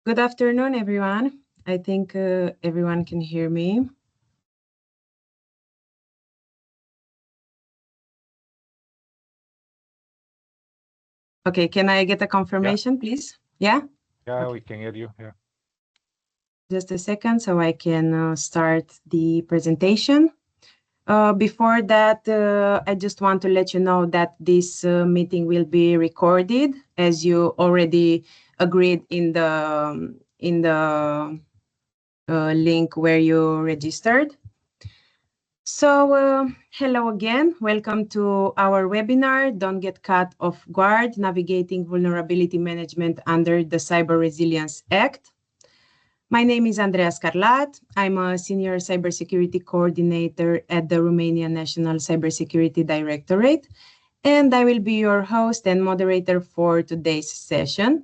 Good afternoon, everyone. I think everyone can hear me. Okay, can I get a confirmation, please? Yeah? Yeah, Okay. we can hear you. Yeah. Just a second so I can start the presentation. Before that, I just want to let you know that this meeting will be recorded, as you already agreed in the link where you registered. So, hello again. Welcome to our webinar, Don't Get Caught Off Guard, Navigating Vulnerability Management under the Cyber Resilience Act. My name is Andreea Scarlat. I'm a Senior Cybersecurity Coordinator at the Romanian National Cybersecurity Directorate, and I will be your host and moderator for today's session.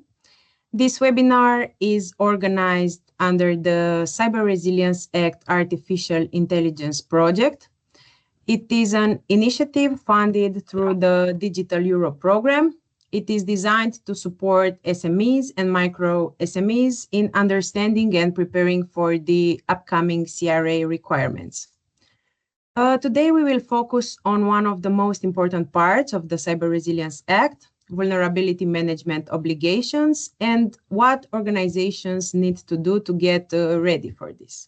This webinar is organized under the Cyber Resilience Act Artificial Intelligence Project. It is an initiative funded through the Digital Europe program. It is designed to support SMEs and micro SMEs in understanding and preparing for the upcoming CRA requirements. Today, we will focus on one of the most important parts of the Cyber Resilience Act, vulnerability management obligations, and what organizations need to do to get ready for this.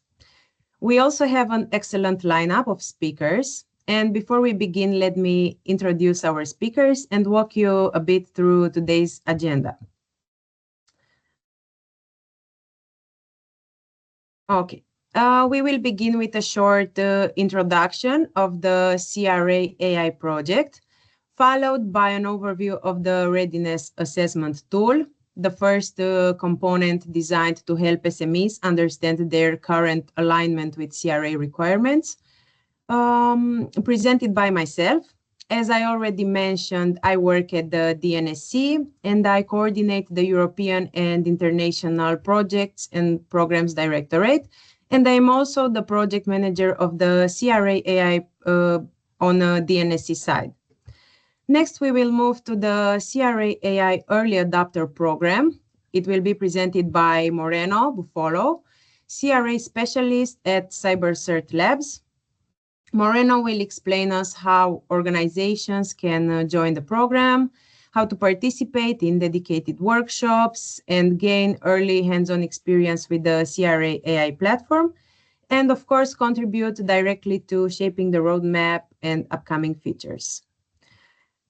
We also have an excellent lineup of speakers. And before we begin, let me introduce our speakers and walk you a bit through today's agenda. Okay. We will begin with a short introduction of the CRA-AI project, followed by an overview of the readiness assessment tool, the first component designed to help SMEs understand their current alignment with CRA requirements, presented by myself. As I already mentioned, I work at the DNSC and I coordinate the European and international projects and programs directorate. And I'm also the project manager of the CRA-AI on the DNSC side. Next, we will move to the CRA-AI Early Adopter Program. It will be presented by Moreno Buffalo, CRA specialist at CyberCert Labs. Moreno will explain us how organizations can join the program, how to participate in dedicated workshops and gain early hands-on experience with the CRA-AI platform, and of course, contribute directly to shaping the roadmap and upcoming features.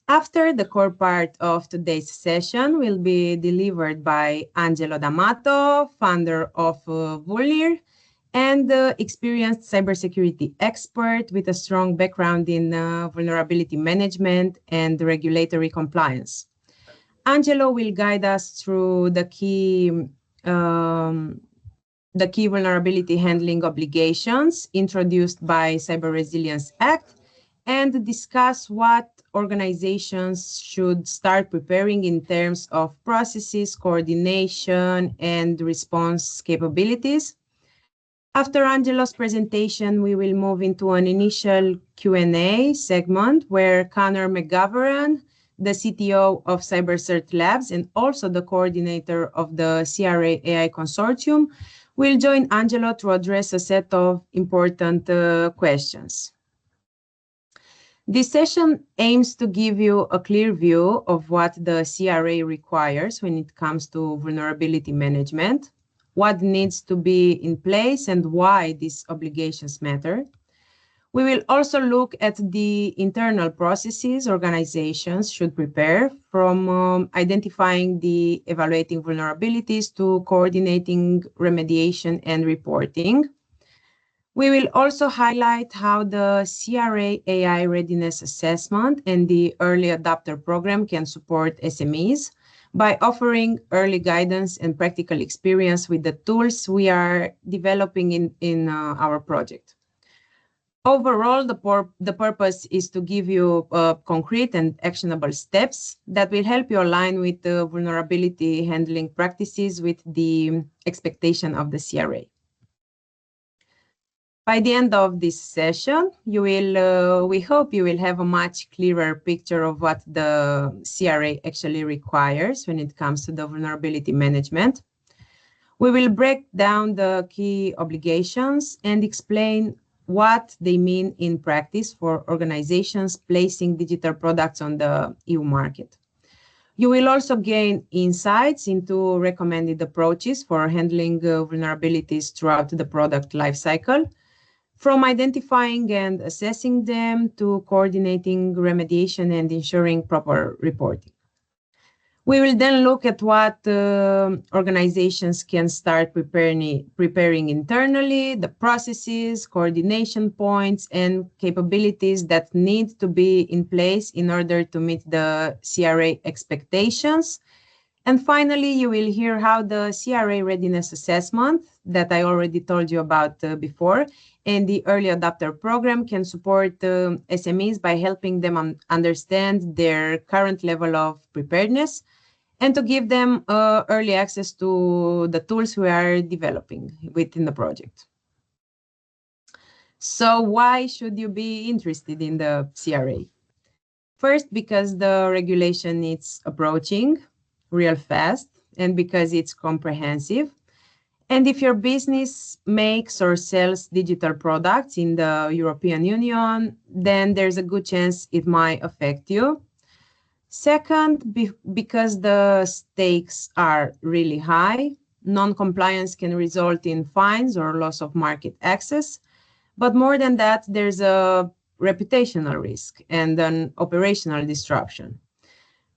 After the core part of today's session will be delivered by Angelo D'Amato, founder of Vulnir, and experienced cybersecurity expert with a strong background in vulnerability management and regulatory compliance. Angelo will guide us through the key vulnerability handling obligations introduced by Cyber Resilience Act and discuss what organizations should start preparing in terms of processes, coordination, and response capabilities. After Angelo's presentation, we will move into an initial Q&A segment where Conor McGovern, the CTO of CyberCert Labs and also the coordinator of the CRA-AI Consortium, will join Angelo to address a set of important questions. This session aims to give you a clear view of what the CRA requires when it comes to vulnerability management, what needs to be in place and why these obligations matter. We will also look at the internal processes organizations should prepare, from identifying the evaluating vulnerabilities to coordinating remediation and reporting. We will also highlight how the CRA-AI readiness assessment and the early adopter program can support SMEs by offering early guidance and practical experience with the tools we are developing in our project. Overall, the purpose is to give you concrete and actionable steps that will help you align with the vulnerability handling practices with the expectation of the CRA. By the end of this session, we hope you will have a much clearer picture of what the CRA actually requires when it comes to the vulnerability management. We will break down the key obligations and explain what they mean in practice for organizations placing digital products on the EU market. You will also gain insights into recommended approaches for handling vulnerabilities throughout the product lifecycle, from identifying and assessing them to coordinating remediation and ensuring proper reporting. We will then look at what organizations can start preparing internally, the processes, coordination points, and capabilities that need to be in place in order to meet the CRA expectations. And finally, you will hear how the CRA readiness assessment that I already told you about before and the early adopter program can support SMEs by helping them understand their current level of preparedness and to give them early access to the tools we are developing within the project. So why should you be interested in the CRA? First, because the regulation is approaching real fast and because it's comprehensive. And if your business makes or sells digital products in the European Union, then there's a good chance it might affect you. Second, because the stakes are really high, non-compliance can result in fines or loss of market access. But more than that, there's a reputational risk and an operational disruption.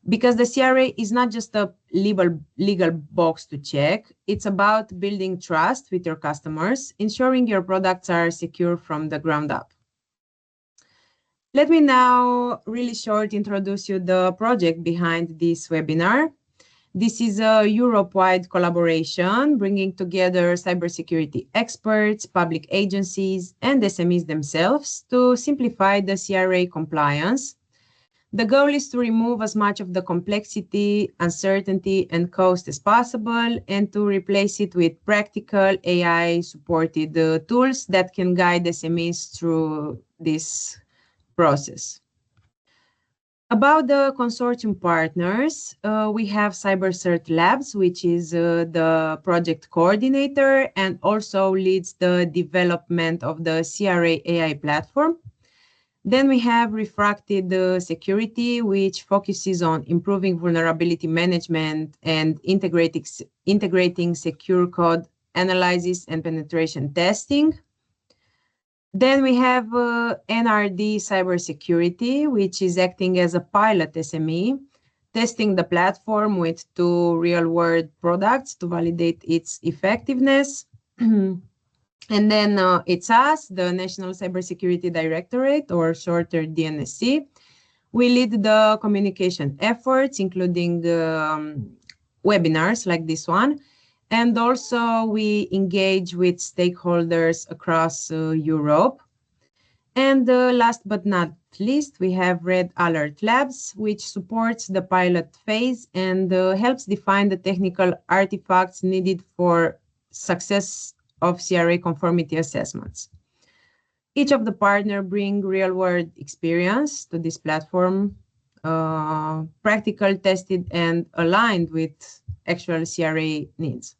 Because the CRA is not just a legal box to check, it's about building trust with your customers, ensuring your products are secure from the ground up. Let me now really short introduce you the project behind this webinar. This is a Europe-wide collaboration bringing together cybersecurity experts, public agencies, and SMEs themselves to simplify the CRA compliance. The goal is to remove as much of the complexity, uncertainty, and cost as possible and to replace it with practical AI-supported tools that can guide SMEs through this process. About the consortium partners, we have CyberCert Labs, which is the project coordinator and also leads the development of the CRA-AI platform. Then we have Refracted Security, which focuses on improving vulnerability management and integrating secure code analysis and penetration testing. Then we have NRD Cybersecurity, which is acting as a pilot SME, testing the platform with 2 real-world products to validate its effectiveness. And then it's us, the National Cybersecurity Directorate, or shorter DNSC. We lead the communication efforts, including webinars like this one. And also we engage with stakeholders across Europe. And last but not least, we have Red Alert Labs, which supports the pilot phase and helps define the technical artifacts needed for success of CRA conformity assessments. Each of the partners bring real-world experience to this platform, practical, tested, and aligned with actual CRA needs.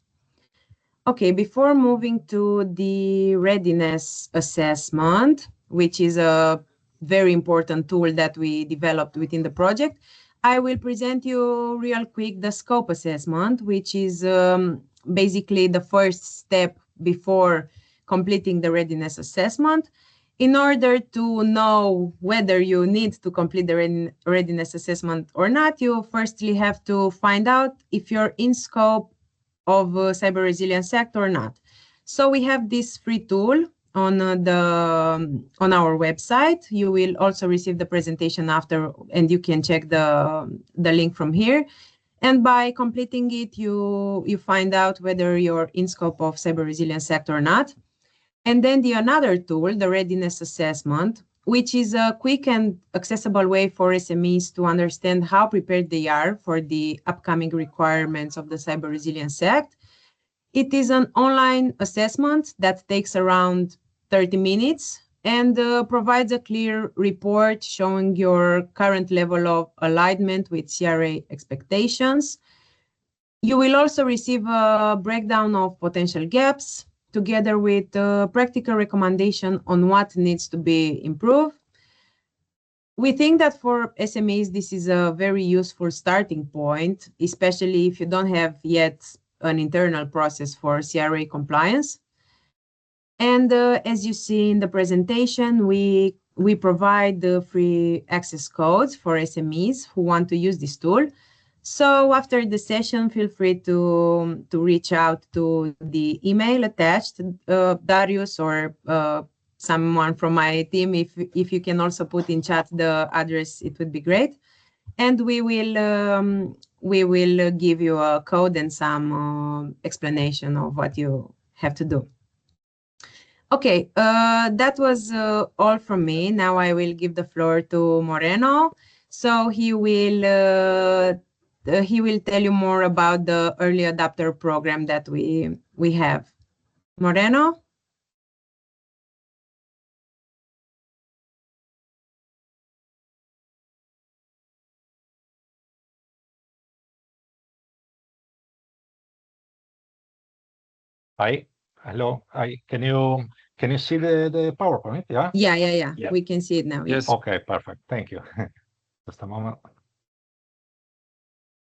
Okay, before moving to the readiness assessment, which is a very important tool that we developed within the project, I will present you real quick the scope assessment, which is basically the first step before completing the readiness assessment. In order to know whether you need to complete the readiness assessment or not, you firstly have to find out if you're in scope of Cyber Resilience Act or not. So we have this free tool on our website. You will also receive the presentation after, and you can check the link from here. And by completing it, you find out whether you're in scope of Cyber Resilience Act or not. And then another tool, the readiness assessment, which is a quick and accessible way for SMEs to understand how prepared they are for the upcoming requirements of the Cyber Resilience Act. It is an online assessment that takes around 30 minutes and provides a clear report showing your current level of alignment with CRA expectations. You will also receive a breakdown of potential gaps together with a practical recommendation on what needs to be improved. We think that for SMEs, this is a very useful starting point, especially if you don't have yet an internal process for CRA compliance. And as you see in the presentation, we provide the free access codes for SMEs who want to use this tool. So after the session, feel free to reach out to the email attached, Darius or someone from my team. If you can also put in chat the address, it would be great. And we will give you a code and some explanation of what you have to do. Okay, that was all from me. Now I will give the floor to Moreno. So he will tell you more about the early adopter program that we have. Moreno? Hi, hello. Hi, can you see the PowerPoint? Yeah? Yeah. We can see it now. Yes. Okay, perfect. Thank you. Just a moment.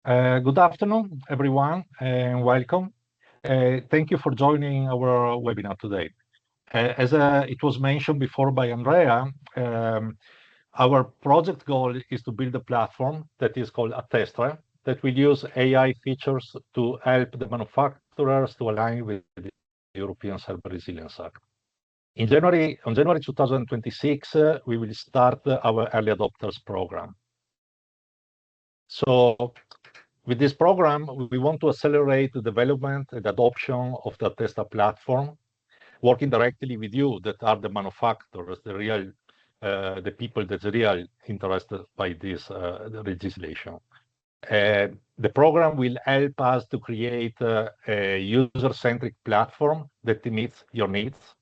Good afternoon, everyone, and welcome. Thank you for joining our webinar today. As it was mentioned before by Andrea, our project goal is to build a platform that is called Attestra that will use AI features to help the manufacturers to align with the European Cyber Resilience Act. On January 2026, we will start our early adopters program. So with this program, we want to accelerate the development and adoption of the Attestra platform, working directly with you that are the manufacturers, the people that's really interested by this legislation. The program will help us to create a user-centric platform that meets your needs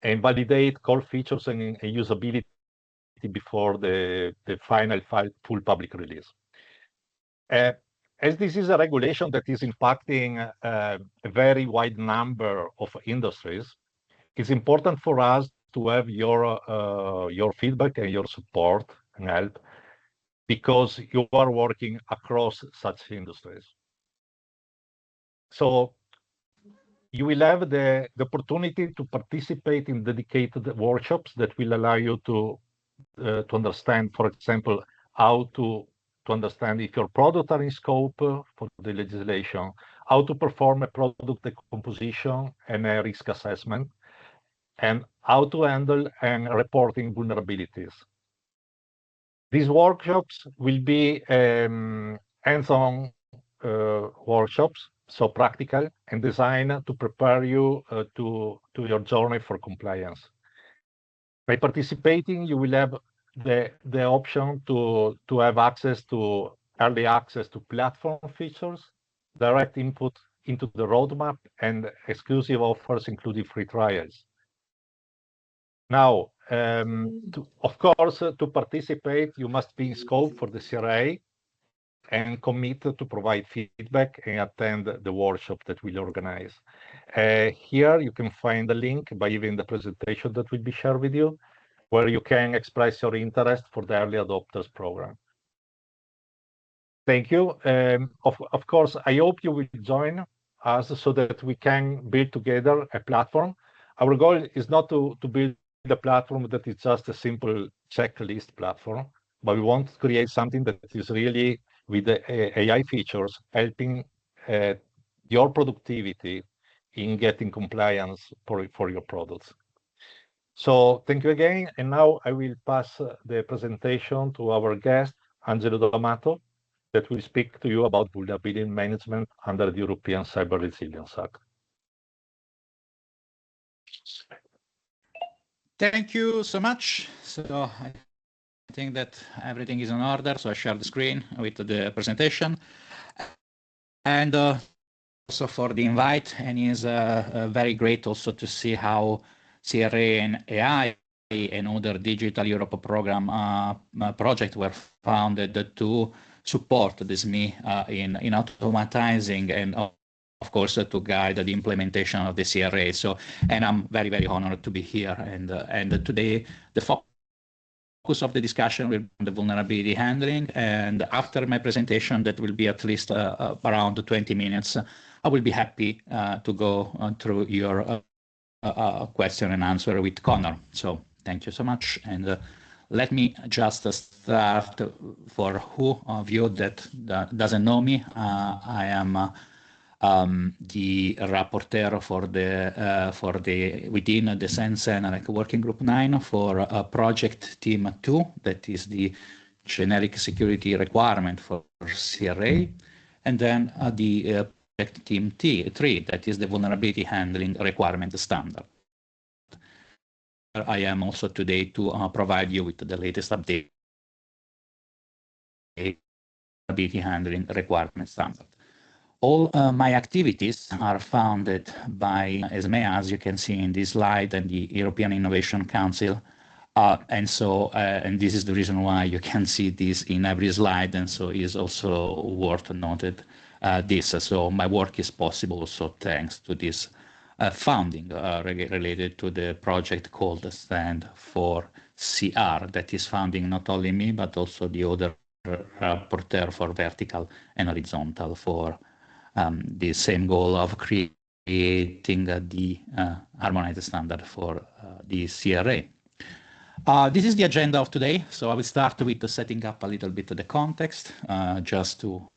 and validate core features and usability before the final full public release. As this is a regulation that is impacting a very wide number of industries, it's important for us to have your feedback and your support and help because you are working across such industries. So you will have the opportunity to participate in dedicated workshops that will allow you to understand, for example, how to understand if your product are in scope for the legislation, how to perform a product decomposition and a risk assessment, and how to handle and reporting vulnerabilities. These workshops will be hands-on workshops, so practical and designed to prepare you to your journey for compliance. By participating, you will have the option to have access to early access to platform features, direct input into the roadmap, and exclusive offers, including free trials. Now, of course, to participate, you must be in scope for the CRA and commit to provide feedback and attend the workshop that we'll organize. Here, you can find the link by even the presentation that will be shared with you, where you can express your interest for the early adopters program. Thank you. Of course, I hope you will join us so that we can build together a platform. Our goal is not to build a platform that is just a simple checklist platform, but we want to create something that is really with the AI features helping your productivity in getting compliance for your products. So thank you again. And now I will pass the presentation to our guest, Angelo D'Amato, that will speak to you about vulnerability management under the European Cyber Resilience Act. Thank you so much. So I think that everything is in order. So I share the screen with the presentation. And also for the invite, and it's very great also to see how CRA and AI and other Digital Europe program projects were founded to support the SME in automatizing and of course to guide the implementation of the CRA. So, and I'm very, very honored to be here. And today the focus of the discussion will be on the vulnerability handling. And after my presentation, that will be at least around 20 minutes, I will be happy to go through your question and answer with Connor. So thank you so much. And let me just start. For who of you that doesn't know me, I am the rapporteur for the within the Sen Working Group 9 for Project Team 2, that is the generic security requirement for CRA, and then the Project Team 3, that is the vulnerability handling requirement standard. I am also today to provide you with the latest update vulnerability handling requirement standard. All my activities are founded by ESME, as you can see in this slide, and the European Innovation Council. And this is the reason why you can see this in every slide, and so is also worth noted this. So my work is possible also thanks to this funding related to the project called Stand for CR, that is funding not only me, but also the other rapporteur for vertical and horizontal for the same goal of creating the harmonized standard for the CRA. This is the agenda of today. So I will start with setting up a little bit of the context, just to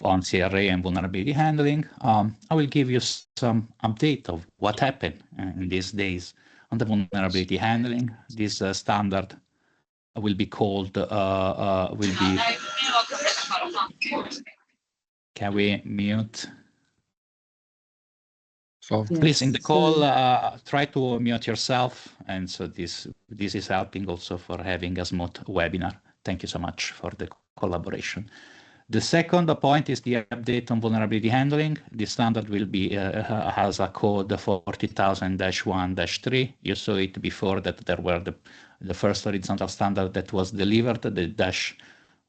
on CRA and vulnerability handling. I will give you some update of what happened in these days on the vulnerability handling. This standard will be called, can we mute? So yes, please, in the call, try to mute yourself. And so this is helping also for having a smooth webinar. Thank you so much for the collaboration. The second point is the update on vulnerability handling. The standard will be has a code 40,000-1-3. You saw it before that there were the first horizontal standard that was delivered, the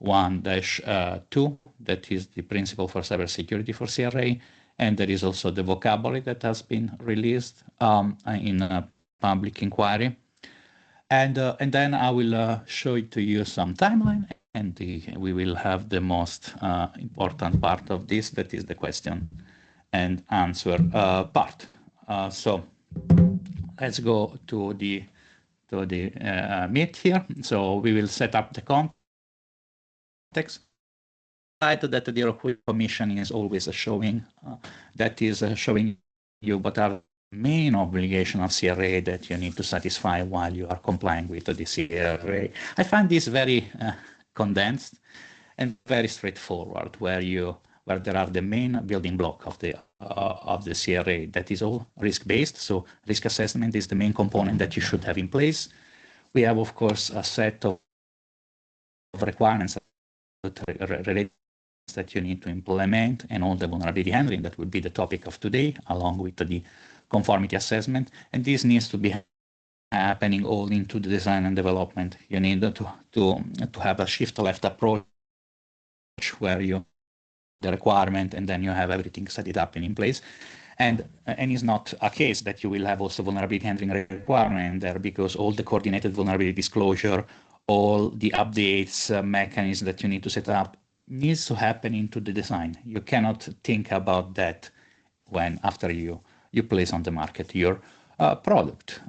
-1-2, that is the principle for cybersecurity for CRA. And there is also the vocabulary that has been released in a public inquiry. And then I will show it to you some timeline, and we will have the most important part of this, that is the question and answer part. So let's go to the meet here. So we will set up the context that the European Commission is always showing, that is showing you what are the main obligations of CRA that you need to satisfy while you are complying with the CRA. I find this very condensed and very straightforward, where there are the main building block of the CRA. That is all risk-based. So risk assessment is the main component that you should have in place. We have, of course, a set of requirements related that you need to implement, and all the vulnerability handling that will be the topic of today, along with the conformity assessment. And this needs to be happening all into the design and development. You need to have a shift left approach where you the requirement and then you have everything set it up and in place. And it's not a case that you will have also vulnerability handling requirement there, because all the coordinated vulnerability disclosure, all the updates mechanisms that you need to set up needs to happen into the design. You cannot think about that when after you place on the market your product.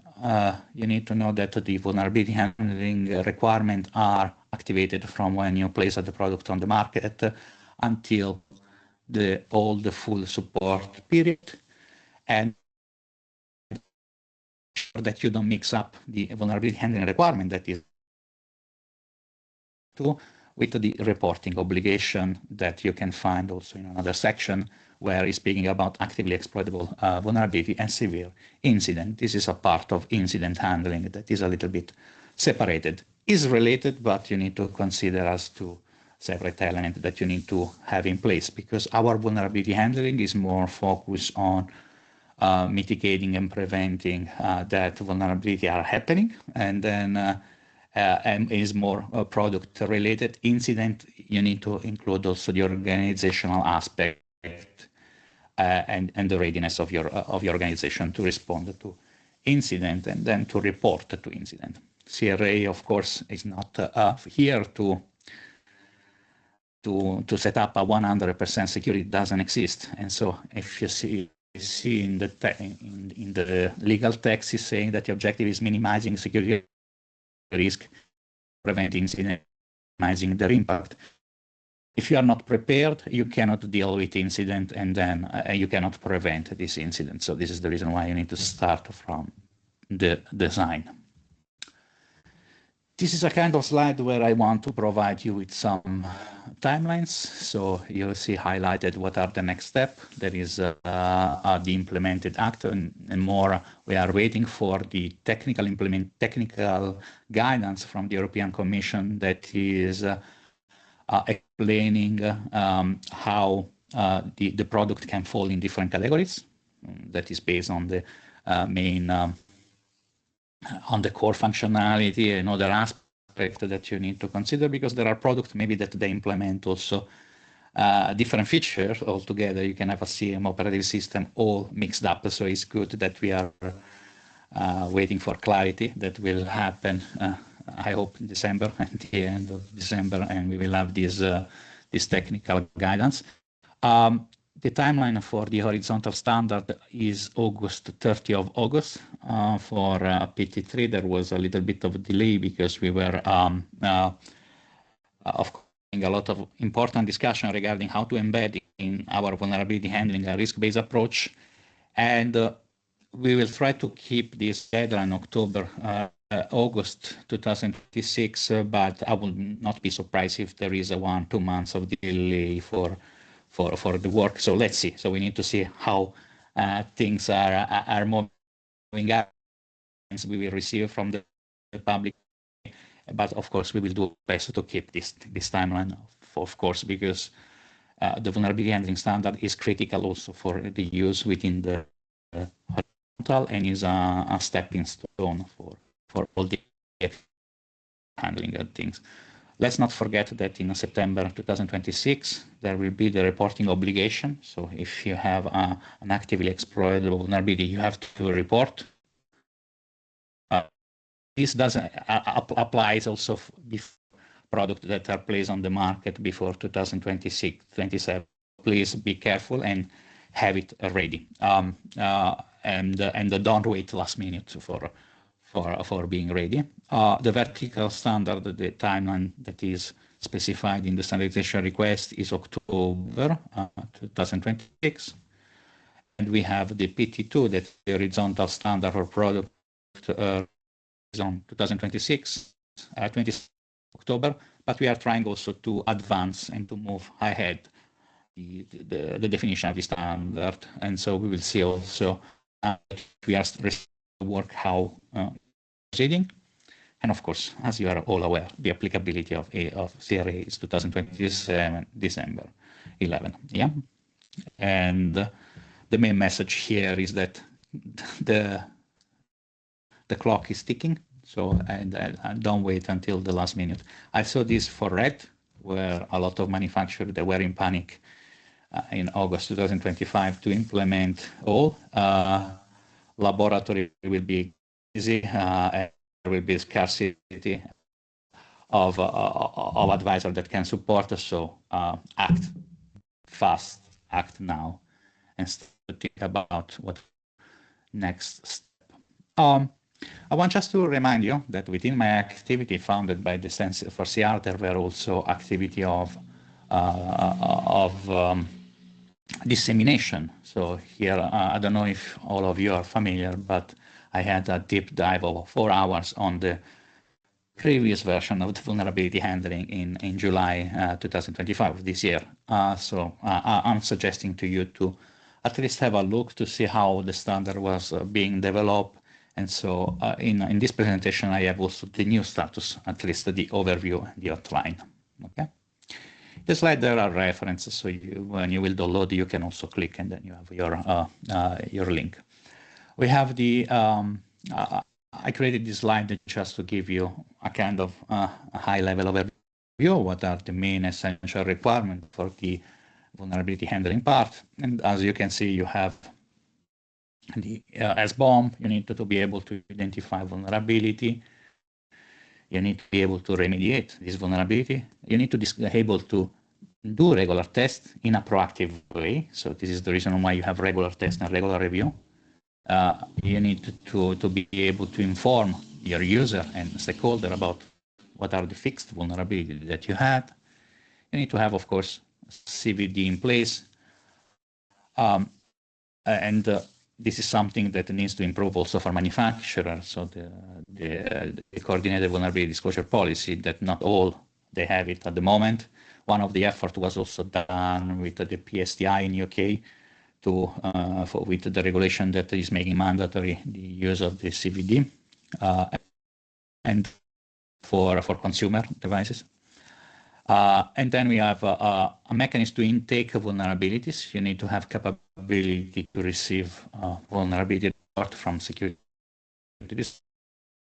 You need to know that the vulnerability handling requirements are activated from when you place the product on the market until all the full support period, and that you don't mix up the vulnerability handling requirement that is with the reporting obligation that you can find also in another section where it's speaking about actively exploitable vulnerability and severe incident. This is a part of incident handling that is a little bit separated. Is related, but you need to consider as two separate elements that you need to have in place, because our vulnerability handling is more focused on mitigating and preventing that vulnerability are happening, and then and is more product related. Incident, you need to include also the organizational aspect and the readiness of your organization to respond to incident and then to report to incident. CRA, of course, is not here to set up a 100% security. It doesn't exist. And so if you see in the legal text is saying that the objective is minimizing security risk, preventing incident, minimizing their impact. If you are not prepared, you cannot deal with incident, and then you cannot prevent this incident. So this is the reason why you need to start from the design. This is a kind of slide where I want to provide you with some timelines. So you'll see highlighted what are the next steps. There is the implemented act, and more we are waiting for the technical guidance from the European Commission that is explaining how the product can fall in different categories. That is based on the main on the core functionality and other aspects that you need to consider, because there are products maybe that they implement also different features altogether. You can have a CM operating system all mixed up. So it's good that we are waiting for clarity that will happen, I hope in December, at the end of December, and we will have this technical guidance. The timeline for the horizontal standard is August 30 of August. For PT3, there was a little bit of a delay because we were of course a lot of important discussion regarding how to embed in our vulnerability handling a risk-based approach, and we will try to keep this deadline August 2026, but I will not be surprised if there is a 1-2 months of delay for the work. So let's see. So we need to see how things are moving up. We will receive from the public, but of course we will do best to keep this timeline, of course, because the vulnerability handling standard is critical also for the use within the horizontal, and is a stepping stone for all the handling of things. Let's not forget that in September 2026, there will be the reporting obligation. So if you have an actively exploitable vulnerability, you have to report. This doesn't applies also before products that are placed on the market before 2026-27. Please be careful and have it ready. And don't wait last minute for being ready. The vertical standard, the timeline that is specified in the standardization request is October 2026. And we have the PT2, that's the horizontal standard for product is on 2026, 26 October, but we are trying also to advance and to move ahead the definition of the standard. And so we will see also we are work how proceeding. And of course, as you are all aware, the applicability of CRA is 2027 December 11. Yeah, and the main message here is that the clock is ticking. So and don't wait until the last minute. I saw this for Red, where a lot of manufacturers, they were in panic in August 2025 to implement all. Laboratory will be easy, and there will be scarcity of advisors that can support us. So act fast, act now, and start to think about what next step. I want just to remind you that within my activity founded by the Center for CR, there were also activity of dissemination. So here, I don't know if all of you are familiar, but I had a deep dive of 4 hours on the previous version of the vulnerability handling in July 2025 this year. So I'm suggesting to you to at least have a look to see how the standard was being developed. And so in this presentation, I have also the new status, at least the overview and the outline. Okay. The slide there are references, so when you will download, you can also click, and then you have your link. We have the I created this slide just to give you a kind of a high-level overview of what are the main essential requirements for the vulnerability handling part. And as you can see, you have the SBOM. You need to be able to identify vulnerability. You need to be able to remediate this vulnerability. You need to be able to do regular tests in a proactive way. So this is the reason why you have regular tests and regular review. You need to be able to inform your user and stakeholder about what are the fixed vulnerabilities that you had. You need to have, of course, CVD in place. And this is something that needs to improve also for manufacturers. So the coordinated vulnerability disclosure policy, that not all they have it at the moment. One of the efforts was also done with the PSTI in UK with the regulation that is making mandatory the use of the CVD and for consumer devices. And then we have a mechanism to intake vulnerabilities. You need to have capability to receive vulnerability report from security.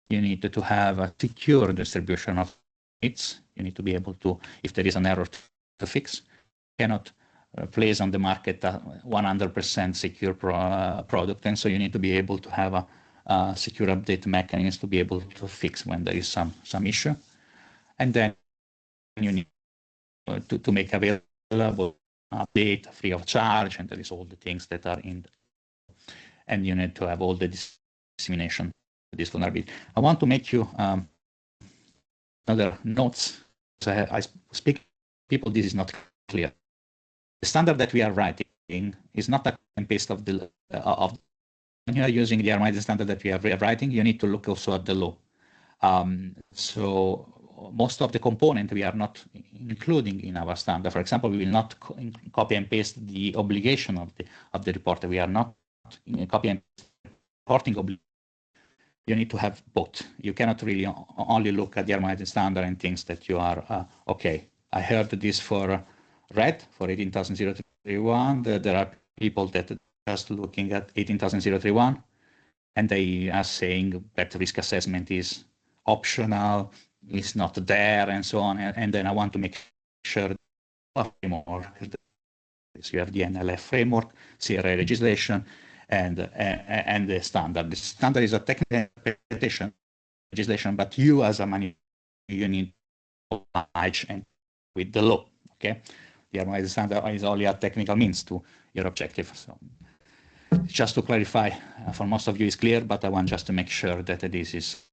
You need to have a secure distribution of it. You need to be able to, if there is an error to fix, you cannot place on the market a 100% secure product. And so you need to be able to have a secure update mechanism to be able to fix when there is some issue. And then you need to make available update free of charge, and there is all the things that are in. And you need to have all the dissemination of this vulnerability. I want to make you other notes. So I speak people, this is not clear. The standard that we are writing is not a cut and paste of the when you are using the Armada standard that we are writing, you need to look also at the law. So most of the component we are not including in our standard. For example, we will not copy and paste the obligation of the reporter. We are not copy and reporting obligation. You need to have both. You cannot really only look at the Armada standard and things that you are okay. I heard this for RED, for 18031. There are people that are just looking at 18031, and they are saying that risk assessment is optional, is not there, and so on. And then I want to make sure framework. You have the NLF framework, CRA legislation, and the standard. The standard is a technical interpretation legislation, but you as a manufacturer, you need to oblige and with the law. Okay, the Armada standard is only a technical means to your objective. So just to clarify, for most of you is clear, but I want just to make sure that this is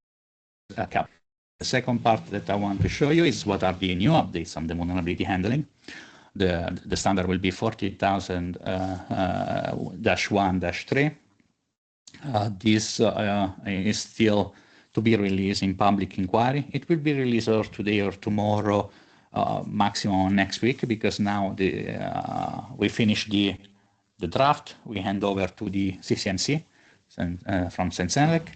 covered. The second part that I want to show you is what are the new updates on the vulnerability handling. The standard will be 40,000-1-3. This is still to be released in public inquiry. It will be released or today or tomorrow, maximum next week, because now we finish the draft. We hand over to the CCNC from Sensenlec.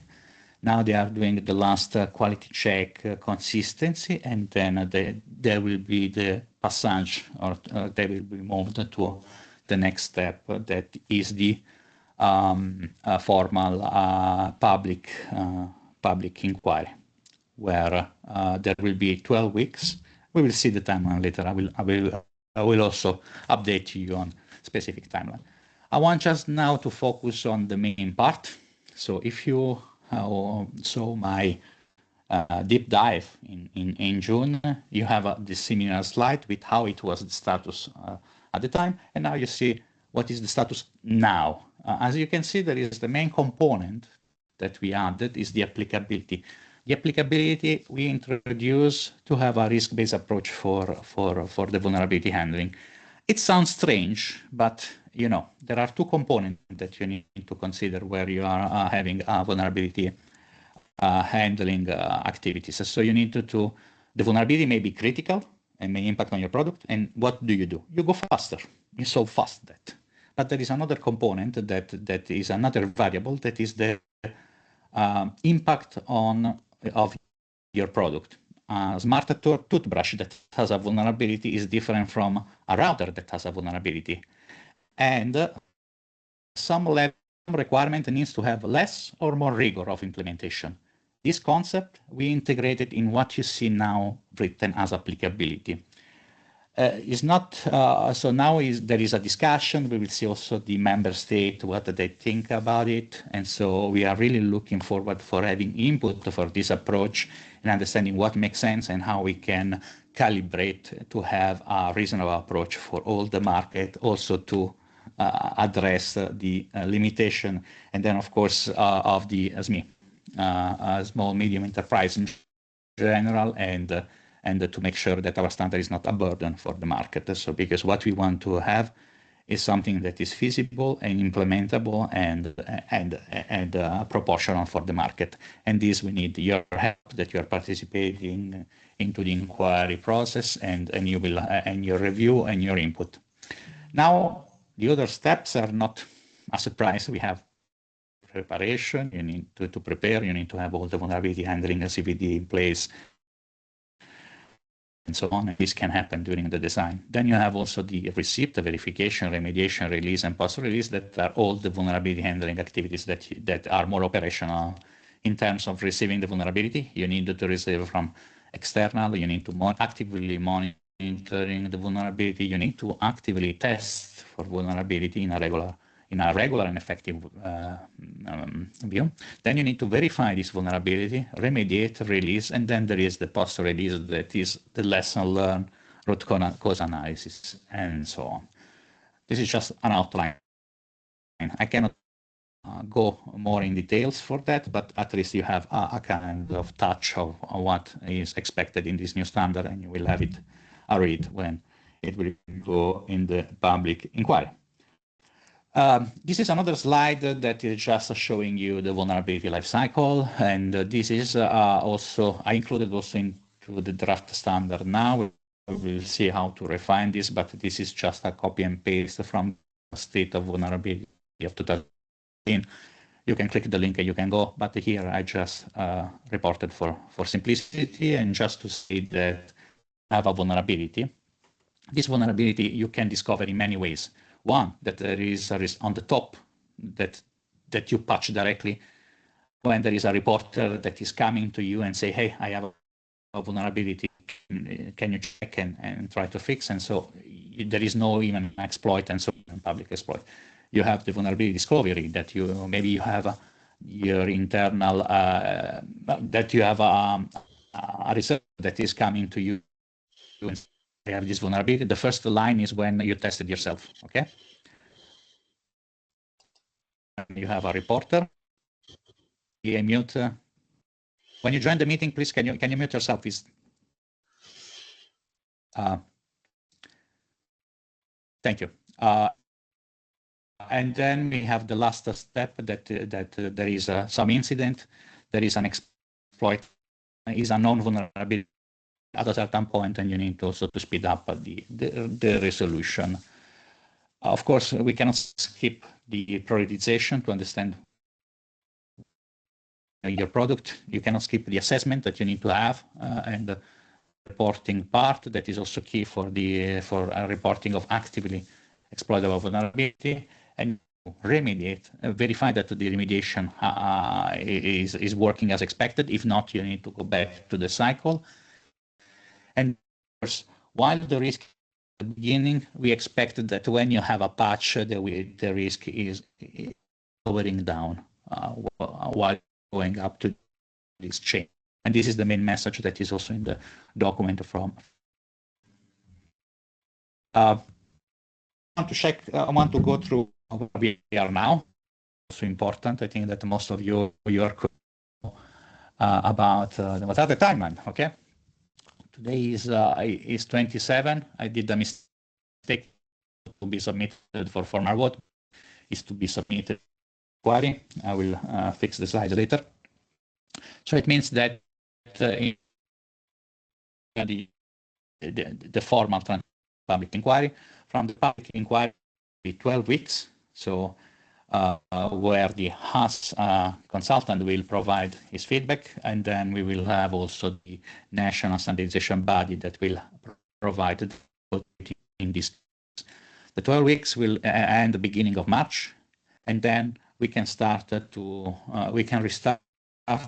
Now they are doing the last quality check consistency, and then there will be the passage, or they will be moved to the next step, that is the formal public inquiry, where there will be 12 weeks. We will see the timeline later. I will also update you on specific timeline. I want just now to focus on the main part. So if you saw my deep dive in June, you have this similar slide with how it was the status at the time, and now you see what is the status now. As you can see, there is the main component that we added is the applicability. The applicability we introduce to have a risk-based approach for the vulnerability handling. It sounds strange, but you know, there are two components that you need to consider where you are having vulnerability handling activities. So you need to, the vulnerability may be critical and may impact on your product. And what do? You go faster. You solve fast that. But there is another component that is another variable, that is the impact of your product. A smart toothbrush that has a vulnerability is different from a router that has a vulnerability. And some level requirement needs to have less or more rigor of implementation. This concept we integrated in what you see now written as applicability. Is not so now there is a discussion. We will see also the member state what they think about it, and so we are really looking forward for having input for this approach and understanding what makes sense and how we can calibrate to have a reasonable approach for all the market, also to address the limitation, and then of course of the SME, small medium enterprise in general, and to make sure that our standard is not a burden for the market. So because what we want to have is something that is feasible and implementable and proportional for the market. And this we need your help, that you are participating into the inquiry process and you will and your review and your input. Now the other steps are not a surprise. We have preparation. You need to prepare. You need to have all the vulnerability handling and CVD in place, and so on. And this can happen during the design. Then you have also the receipt, the verification, remediation, release, and post-release. That are all the vulnerability handling activities that are more operational in terms of receiving the vulnerability. You need to receive from external. You need to actively monitoring the vulnerability. You need to actively test for vulnerability in a regular and effective view. Then you need to verify this vulnerability, remediate, release, and then there is the post-release, that is the lesson learned, root cause analysis, and so on. This is just an outline. I cannot go more in details for that, but at least you have a kind of touch of what is expected in this new standard, and you will have it read when it will go in the public inquiry. This is another slide that is just showing you the vulnerability lifecycle, and this is also, I included also into the draft standard now. We will see how to refine this, but this is just a copy and paste from the state of vulnerability of 2018. You can click the link and you can go, but here I just reported for simplicity and just to say that I have a vulnerability. This vulnerability you can discover in many ways. One, that there is on the top that you patch directly when there is a reporter that is coming to you and say, hey, I have a vulnerability, can you check and try to fix? And so there is no even exploit and so on, public exploit. You have the vulnerability discovery that you maybe you have your internal that you have a research that is coming to you and they have this vulnerability. The first line is when you tested yourself, okay? You have a reporter. You mute. When you join the meeting, please can you mute yourself? Please. Thank you. And then we have the last step that there is some incident, there is an exploit, is a known vulnerability at a certain point, and you need also to speed up the resolution. Of course, we cannot skip the prioritization to understand your product. You cannot skip the assessment that you need to have and the reporting part that is also key for reporting of actively exploitable vulnerability, and remediate, verify that the remediation is working as expected. If not, you need to go back to the cycle. And of course, while the risk at the beginning, we expected that when you have a patch, the risk is lowering down while going up to this chain. And this is the main message that is also in the document from. I want to go through where we are now. Also important. I think that most of you are about what are the timeline, okay? Today is 27. I did a mistake to be submitted for formal vote. Is to be submitted inquiry. I will fix the slide later. So it means that the formal public inquiry, from the public inquiry, be 12 weeks. So where the HAS consultant will provide his feedback, and then we will have also the national standardization body that will provide in this. The 12 weeks will end the beginning of March, and then we can restart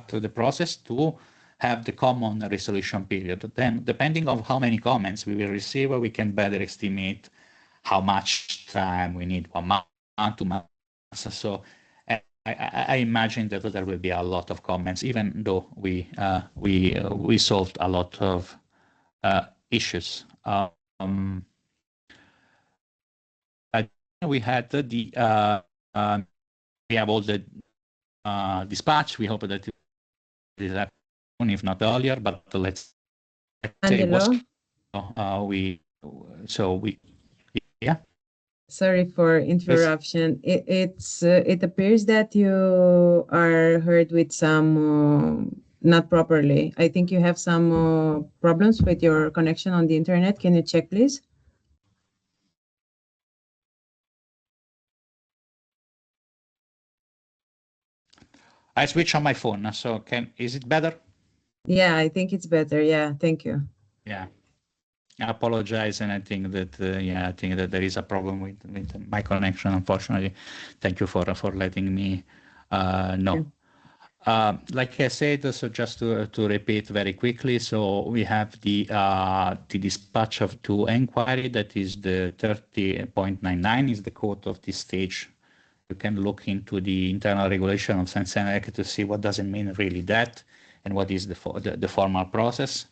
the process to have the common resolution period. Then, depending on how many comments we will receive, we can better estimate how much time we need, 1 month, 2 months. So I imagine that there will be a lot of comments, even though we solved a lot of issues. We had we have all the dispatch. We hope that it is happening, if not earlier. But let's say yeah. Sorry for interruption. It appears that you are heard with some not properly. I think you have some problems with your connection on the internet. Can you check, please? I switch on my phone, so is it better? Yeah, I think it's better. Yeah, thank you. Yeah. I apologize, and I think that I think that there is a problem with my connection. Unfortunately, thank you for letting me know. Like I said, so just to repeat very quickly, so we have the dispatch of two inquiry, that is the 30.99 is the code of this stage. You can look into the internal regulation of Sensenec to see what does it mean really that, and what is the formal process.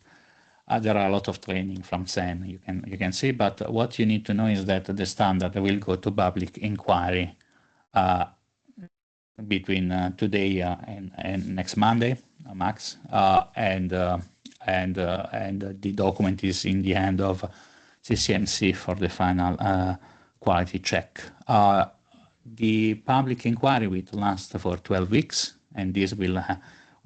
There are a lot of training from SEN, you can see, but what you need to know is that the standard will go to public inquiry between today and next Monday, max, and the document is in the hand of CCMC for the final quality check. The public inquiry will last for 12 weeks, and this will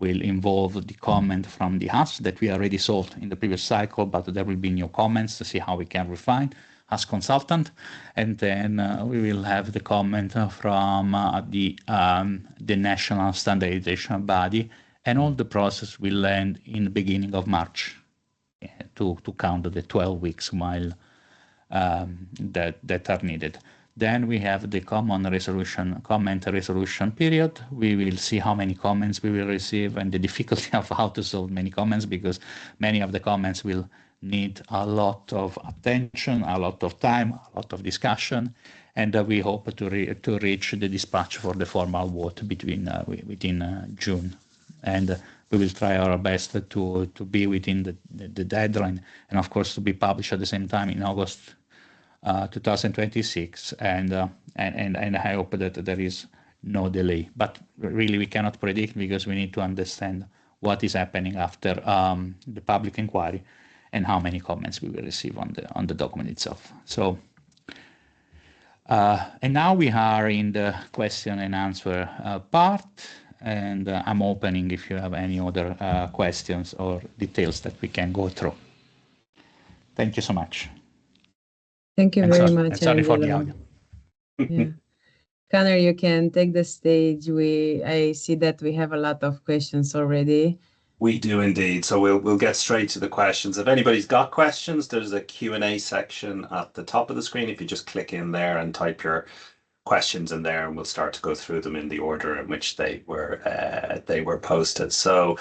involve the comment from the HAS that we already solved in the previous cycle, but there will be new comments to see how we can refine as consultant, and then we will have the comment from the national standardization body, and all the process will end in the beginning of March to count the 12 weeks while that are needed. Then we have the comment resolution period. We will see how many comments we will receive and the difficulty of how to solve many comments, because many of the comments will need a lot of attention, a lot of time, a lot of discussion, and we hope to reach the dispatch for the formal vote within June. And we will try our best to be within the deadline, and of course to be published at the same time in August 2026, and I hope that there is no delay. But really, we cannot predict, because we need to understand what is happening after the public inquiry and how many comments we will receive on the document itself. So, and now we are in the question and answer part, and I'm opening if you have any other questions or details that we can go through. Thank you so much. Thank you very much, sorry for the Angelo. audio. Yeah. Connor, you can take the stage. I see that we have a lot of questions already. We do indeed. So we'll get straight to the questions. If anybody's got questions, there's a Q&A section at the top of the screen. If you just click in there and type your questions in there, and we'll start to go through them in the order in which they were posted. So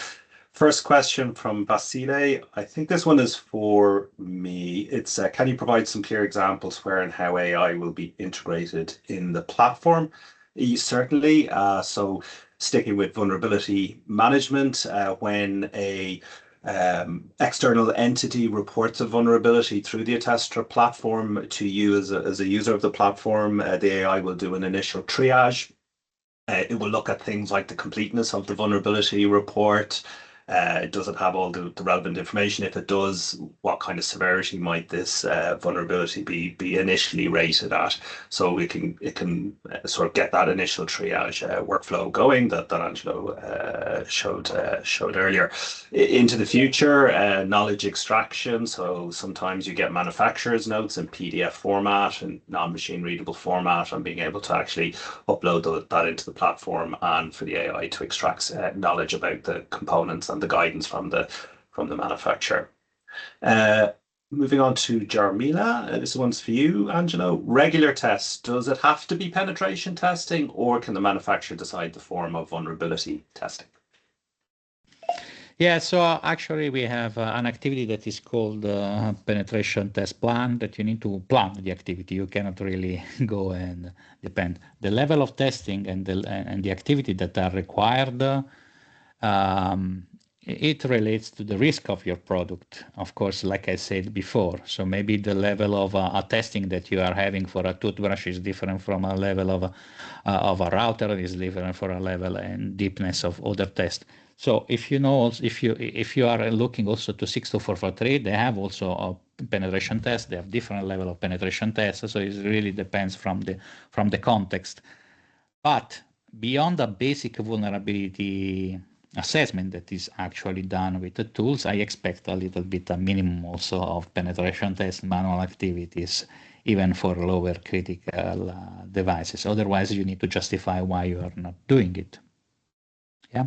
first question from Basile. I think this one is for me. It's can you provide some clear examples where and how AI will be integrated in the platform? Certainly. So sticking with vulnerability management, when a external entity reports a vulnerability through the Attestor platform to you as a user of the platform, the AI will do an initial triage. It will look at things like the completeness of the vulnerability report. Does it have all the relevant information? If it does, what kind of severity might this vulnerability be initially rated at? So it can sort of get that initial triage workflow going that Angelo showed earlier. Into the future, knowledge extraction. So sometimes you get manufacturer's notes in PDF format and non-machine readable format, and being able to actually upload that into the platform, and for the AI to extract knowledge about the components and the guidance from the manufacturer. Moving on to Jarmila. This one's for you, Angelo. Regular tests. Does it have to be penetration testing, or can the manufacturer decide the form of vulnerability testing? Yeah, so actually we have an activity that is called penetration test plan, that you need to plan the activity. You cannot really go and depend. The level of testing and the activity that are required, it relates to the risk of your product, of course, like I said before. So maybe the level of a testing that you are having for a toothbrush is different from a level of a router, is different for a level and deepness of other tests. So if you know, if you are looking also to 62443, they have also a penetration test. They have different level of penetration tests. So it really depends from the context. But beyond a basic vulnerability assessment that is actually done with the tools, I expect a little bit a minimum also of penetration test manual activities, even for lower critical devices. Otherwise, you need to justify why you are not doing it. Yeah.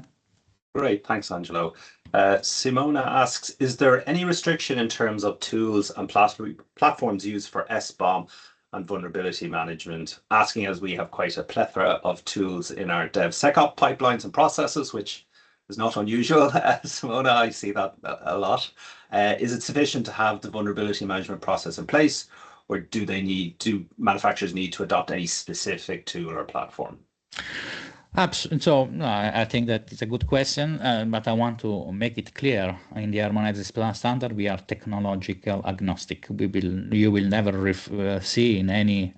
Great, thanks, Angelo. Simona asks, is there any restriction in terms of tools and platforms used for SBOM and vulnerability management? Asking as we have quite a plethora of tools in our DevSecOps pipelines and processes, which is not unusual. Simona, I see that a lot. Is it sufficient to have the vulnerability management process in place, or do manufacturers need to adopt any specific tool or platform? So no, I think that it's a good question, but I want to make it clear. In the harmonized standard, we are technological agnostic. You will never see in any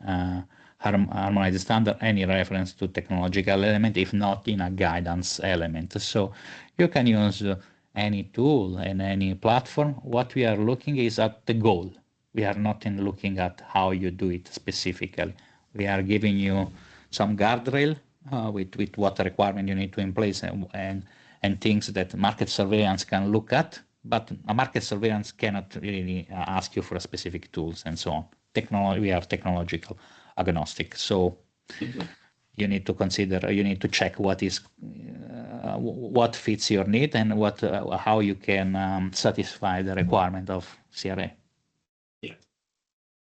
harmonized standard any reference to technological element, if not in a guidance element. So you can use any tool and any platform. What we are looking is at the goal. We are not looking at how you do it specifically. We are giving you some guardrail with what requirement you need to in place and things that market surveillance can look at, but a market surveillance cannot really ask you for specific tools and so on. We are technological agnostic, so you need to consider, you need to check what what fits your need and how you can satisfy the requirement of CRA. Yeah,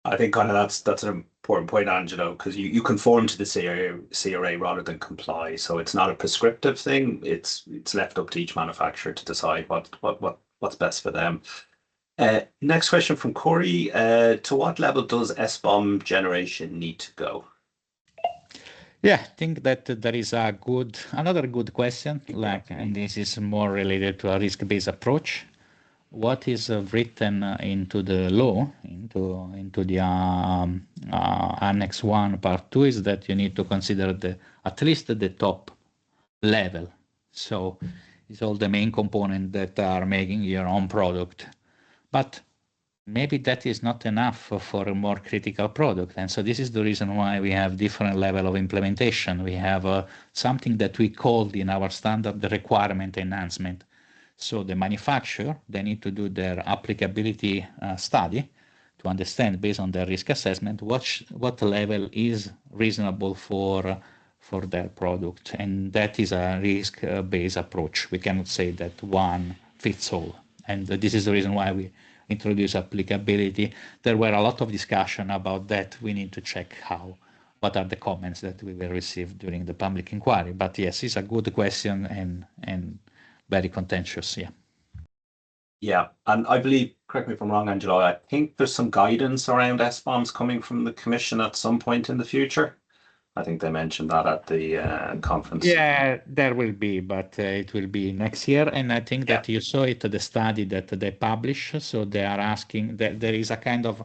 I think kind of that's an important point, Angelo, because you conform to the CRA rather than comply. So it's not a prescriptive thing. It's left up to each manufacturer to decide what's best for them. Next question from Corey. To what level does SBOM generation need to go? Yeah, I think that there is another good question, and this is more related to a risk-based approach. What is written into the law, into the Annex 1, Part 2, is that you need to consider at least the top level. So it's all the main components that are making your own product. But maybe that is not enough for a more critical product. And so this is the reason why we have different level of implementation. We have something that we called in our standard the requirement enhancement. So the manufacturer, they need to do their applicability study to understand, based on their risk assessment, what level is reasonable for their product. And that is a risk-based approach. We cannot say that one fits all. And this is the reason why we introduce applicability. There were a lot of discussion about that. We need to check what are the comments that we will receive during the public inquiry. But yes, it's a good question and very contentious, yeah. Yeah, and I believe, correct me if I'm wrong, Angelo, I think there's some guidance around SBOMs coming from the Commission at some point in the future. I think they mentioned that at the conference. Yeah, there will be, but it will be next year. And I think that you saw it, the study that they publish. So they are asking, that there is a kind of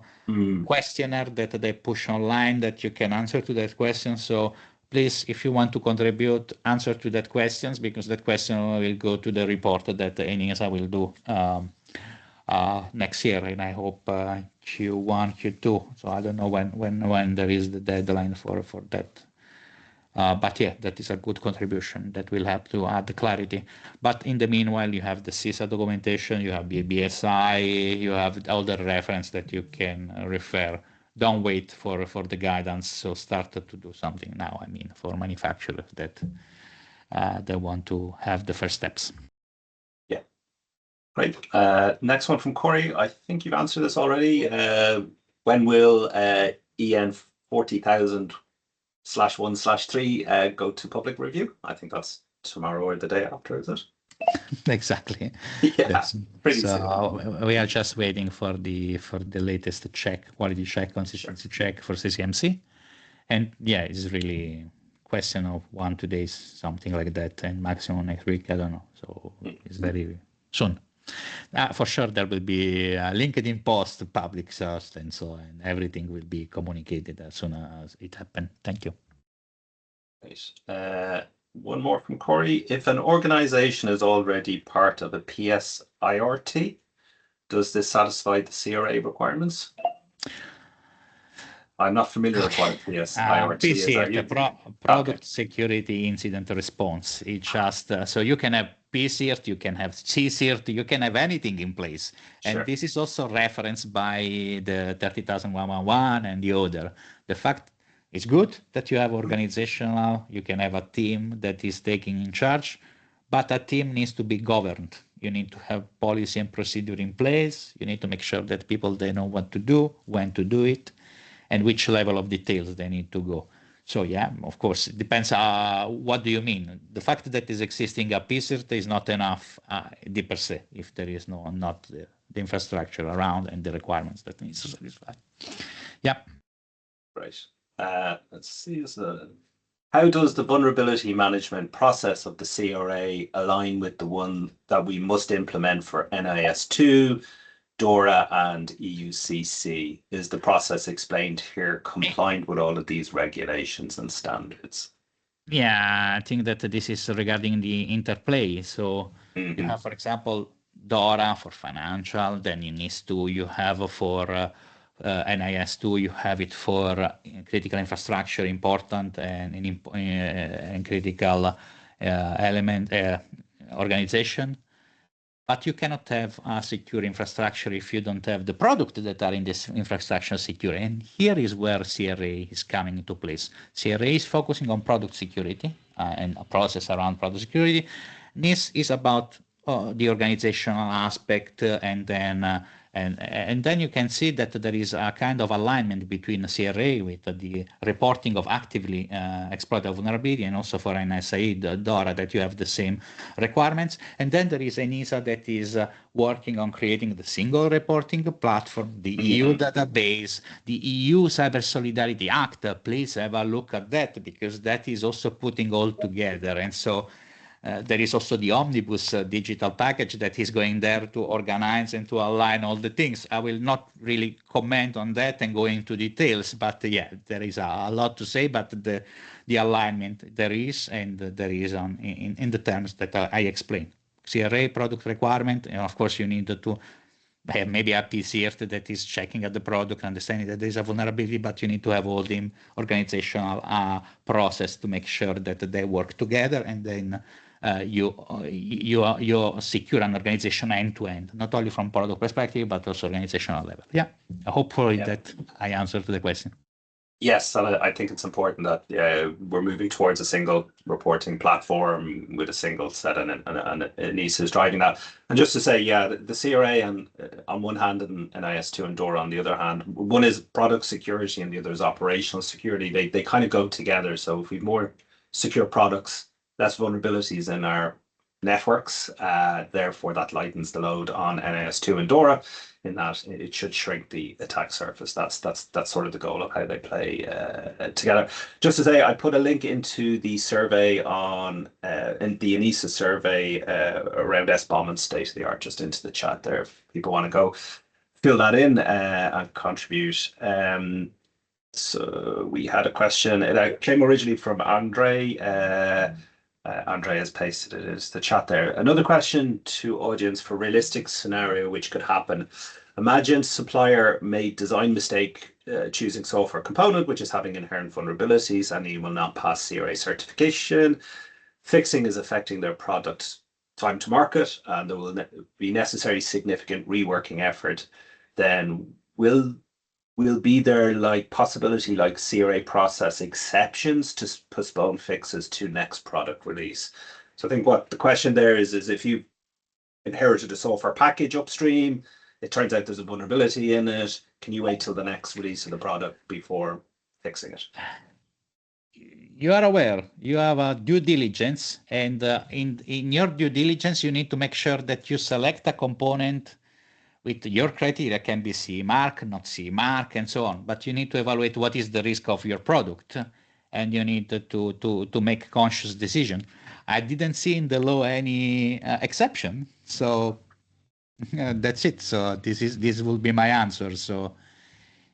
questionnaire that they push online that you can answer to that question. So please, if you want to contribute, answer to that questions, because that question will go to the report that ENISA will do next year, and I hope Q1, Q2. So I don't know when there is the deadline for that. But yeah, that is a good contribution that will help to add the clarity. But in the meanwhile, you have the CISA documentation, you have the BSI, you have all the reference that you can refer. Don't wait for the guidance. So start to do something now. I mean, for manufacturers that they want to have the first steps. Yeah. Great. Next one from Corey. I think you've answered this already. When will EN 40,000/1/3 go to public review? I think that's tomorrow or the day after, is it? Exactly. Yeah, pretty soon. So we are just waiting for the latest check, quality check, consistency check for CCMC, and yeah, it's really question of 1-2 days, something like that, and maximum next week. I don't know. So it's very soon. For sure, there will be a LinkedIn post, public source, and so on. Everything will be communicated as soon as it happens. Thank you. Right. One more from Corey. If an organization is already part of a PSIRT, does this satisfy the CRA requirements? I'm not familiar with what PSIRT is. Product Security Incident Response. It's just, so you can have PCIRT, you can have CCIRT, you can have anything in place. Sure. And this is also referenced by the 30,111 and the other. The fact it's good that you have organizational, you can have a team that is taking in charge, but a team needs to be governed. You need to have policy and procedure in place. You need to make sure that people, they know what to do, when to do it, and which level of details they need to go. So yeah, of course, it depends. What do you mean? The fact that is existing a PCIRT is not enough per se, if there is not the infrastructure around and the requirements that needs to satisfy. Yeah. Right. Let's see. How does the vulnerability management process of the CRA align with the one that we must implement for NIS2, DORA, and EUCC? Is the process explained here compliant with all of these regulations and standards? Yeah, I think that this is regarding the interplay. So you have, for example, DORA for financial, then you have for NIS2, you have it for critical infrastructure, important and critical element organization. But you cannot have a secure infrastructure if you don't have the product that are in this infrastructure secure. And here is where CRA is coming into place. CRA is focusing on product security and a process around product security. This is about the organizational aspect, and then you can see that there is a kind of alignment between CRA with the reporting of actively exploited vulnerability, and also for NSA, the DORA, that you have the same requirements. And then there is ENISA that is working on creating the single reporting platform, the EU database, the EU Cyber Solidarity Act. Please have a look at that, because that is also putting all together. And so there is also the omnibus digital package that is going there to organize and to align all the things. I will not really comment on that and go into details, but yeah, there is a lot to say, but the alignment there is, and there is in the terms that I explained. CRA product requirement, and of course you need to have maybe a PCIRT that is checking at the product, understanding that there is a vulnerability, but you need to have all the organizational process to make sure that they work together, and then you secure an organization end to end, not only from product perspective, but also organizational level. Yeah, hopefully that I answered the question. Yes, and I think it's important that we're moving towards a single reporting platform with a single set, and ENISA is driving that. And just to say, yeah, the CRA on one hand and NIS2 and DORA on the other hand, one is product security and the other is operational security. They kind of go together. So if we have more secure products, less vulnerabilities in our networks, therefore that lightens the load on NIS2 and DORA, in that it should shrink the attack surface. That's sort of the goal of how they play together. Just to say, I put a link into the survey on in the ENISA survey around SBOM and state of the art, just into the chat there if people want to go fill that in and contribute. So we had a question. It came originally from Andre. Andre has pasted it into the chat there. Another question to audience: for realistic scenario which could happen, imagine supplier made design mistake choosing software component which is having inherent vulnerabilities, and he will not pass CRA certification. Fixing is affecting their product time to market, and there will be necessary significant reworking effort. Then will be there like possibility like CRA process exceptions to postpone fixes to next product release? So I think what the question there is if you inherited a software package upstream. It turns out there's a vulnerability in it. Can you wait till the next release of the product before fixing it? You are aware, you have a due diligence, and in your due diligence, you need to make sure that you select a component with your criteria, can be CE mark, not CE mark, and so on. But you need to evaluate what is the risk of your product, and you need to make conscious decision. I didn't see in the law any exception, so that's it. So this will be my answer. So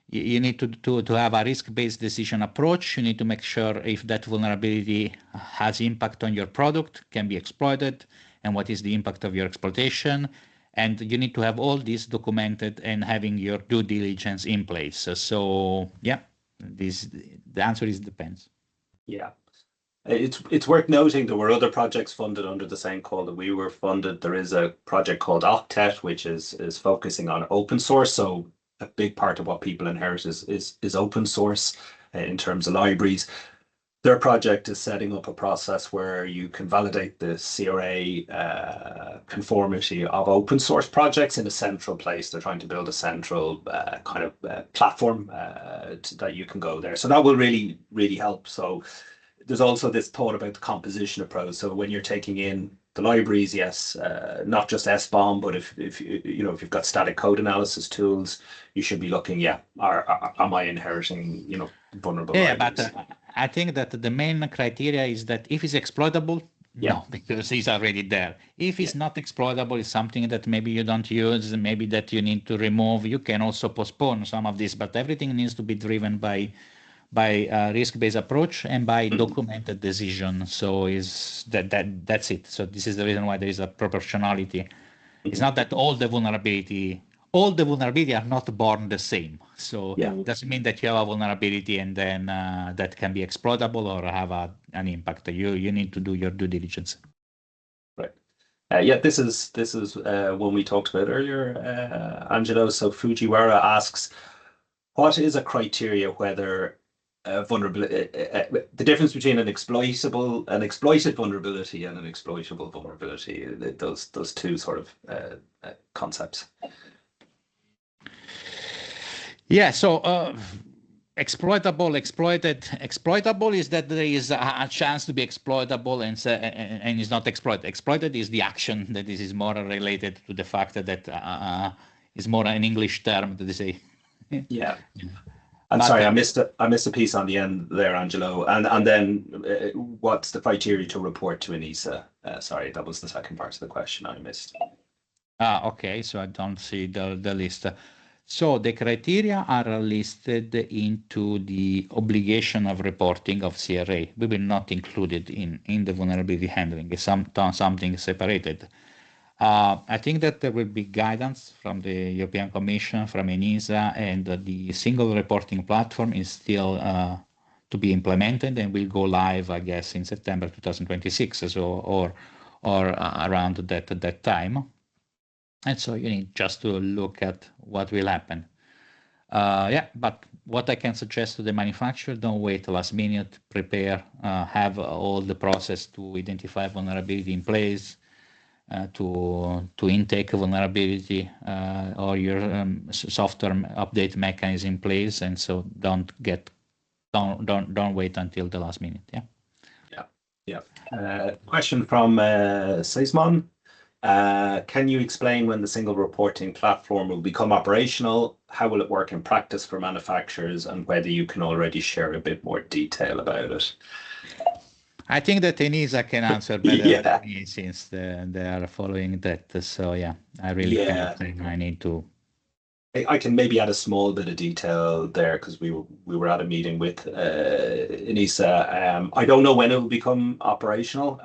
you need to have a risk-based decision approach. You need to make sure if that vulnerability has impact on your product, can be exploited, and what is the impact of your exploitation. And you need to have all this documented and having your due diligence in place. So yeah, the answer is depends. Yeah. It's worth noting there were other projects funded under the same call that we were funded. There is a project called Octet, which is focusing on open source. So a big part of what people inherit is open source in terms of libraries. Their project is setting up a process where you can validate the CRA conformity of open source projects in a central place. They're trying to build a central kind of platform that you can go there. So that will really, really help. So there's also this thought about the composition approach. So when you're taking in the libraries, yes, not just SBOM, but if you've got static code analysis tools, you should be looking, am I inheriting, vulnerable libraries? But I think that the main criteria is that if it's exploitable, no, because it's already there. If it's not exploitable, it's something that maybe you don't use, maybe that you need to remove. You can also postpone some of this, but everything needs to be driven by a risk-based approach and by documented decision. So that's it. So this is the reason why there is a proportionality. It's not that all the vulnerability are not born the same. So it doesn't mean that you have a vulnerability and then that can be exploitable or have an impact. You need to do your due diligence. Right. This is one we talked about earlier, Angelo. So Fujiwara asks, what is a criteria whether vulnerability, the difference between an exploited vulnerability and an exploitable vulnerability, those two sort of concepts? Yeah, so exploitable is that there is a chance to be exploitable and is not exploited. Exploited is the action that this is more related to the fact that is more an English term that they say. Yeah. I'm sorry, I missed a piece on the end there, Angelo. And then what's the criteria to report to ENISA? Sorry, that was the second part of the question I missed. Okay, so I don't see the list. So the criteria are listed into the obligation of reporting of CRA. We will not include it in the vulnerability handling. It's something separated. I think that there will be guidance from the European Commission, from ENISA, and the single reporting platform is still to be implemented and will go live, I guess, in September 2026, so or around that time. And so you need just to look at what will happen. But what I can suggest to the manufacturer, don't wait till last minute, prepare, have all the process to identify vulnerability in place, to intake vulnerability or your software update mechanism in place, and so don't wait until the last minute. Question from Seismon. Can you explain when the single reporting platform will become operational? How will it work in practice for manufacturers, and whether you can already share a bit more detail about it? I think that ENISA can answer better than me, since they are following that. So I really cannot think. I need to. I can maybe add a small bit of detail there, because we were at a meeting with ENISA. I don't know when it will become operational,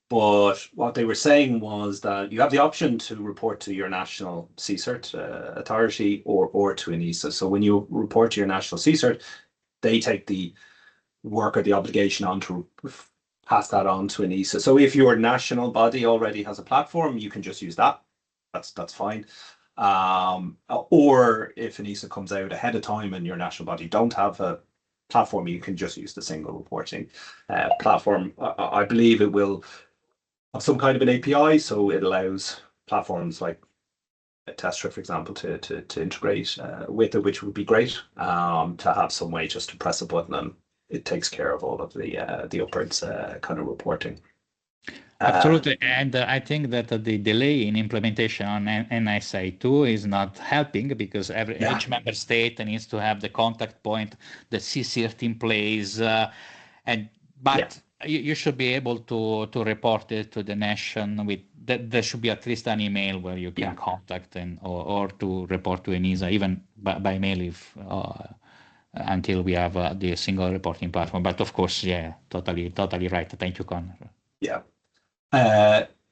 but what they were saying was that you have the option to report to your national CSIRT authority or to ENISA. So when you report to your national CSIRT, they take the work or the obligation on to pass that on to ENISA. So if your national body already has a platform, you can just use that. That's fine. Or if ENISA comes out ahead of time and your national body don't have a platform, you can just use the single reporting platform. I believe it will of some kind of an API, so it allows platforms like Testra, for example, to integrate with it, which would be great. To have some way just to press a button and it takes care of all of the upwards kind of reporting. Absolutely, and I think that the delay in implementation on NIS2 is not helping because each member state needs to have the contact point, the CCRT in place, but you should be able to report it to the nation with that. There should be at least an email where you can contact or to report to ENISA, even by mail if until we have the single reporting platform. But of course, totally right. Thank you, Connor. Yeah.